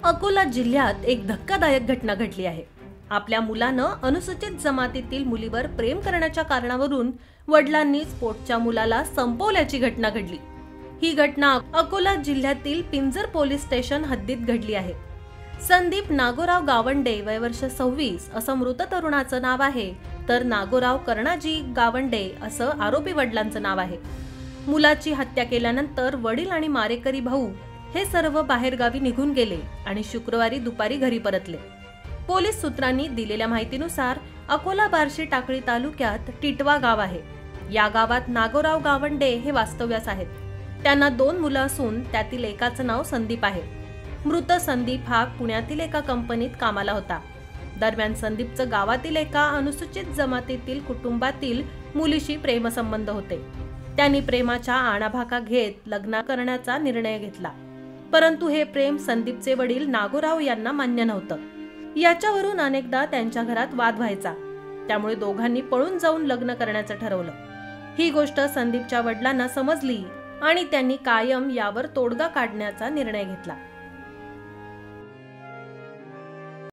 अकोला जिल्ह्यात एक धक्कादायक घटना घडली आहे। आपल्या मुलानं अनुसूचित जमातीतील मुलीवर प्रेम करण्याच्या कारणावरून वडिलांनी पोटच्या मुलाला संपवल्याची घटना घडली। ही घटना अकोला जिल्ह्यातील पिंजर पोलीस स्टेशन हद्दीत घडली आहे। संदीप नागोराव गावंडे वय वर्ष 26 असं मृत तरुणाचं नाव आहे, तर नागोराव कर्णाजी गावंडे असं आरोपी वडिलांचं नाव आहे। मुलाची हत्या केल्यानंतर वडील आणि मारेकरी भाऊ हे सर्व बाहेरगावी निघून गेले आणि शुक्रवारी दुपारी घरी परतले। पोलीस सूत्रांनी दिलेल्या माहितीनुसार अकोला बार्शी टाकळी तालुक्यात टिटवा गाव आहे। या गावात नागोराव गावंडे हे वास्तव्यास आहेत। त्यांना 2 मुलं असून त्यातील एकाचं नाव संदीप आहे। मृत संदीप हा पुण्यातील एका कंपनीत कामाला होता। दरम्यान संदीपचं गावातील एका अनुसूचित जमातीतील कुटुंबातील मुलीशी प्रेमसंबंध होते। त्यांनी प्रेमाच्या आणाभाका घेत लग्न करण्याचा निर्णय घेतला, परंतु हे प्रेम संदीपचे वडील नागोराव यांना मान्य नव्हतं। याच्यावरून अनेकदा त्यांच्या घरात वाद व्हायचा, त्यामुळे दोघांनी पळून जाऊन लग्न करण्याचं ठरवलं। ही गोष्ट संदीपच्या वडिलांना समजली आणि त्यांनी कायम यावर तोडगा काढण्याचा निर्णय घेतला।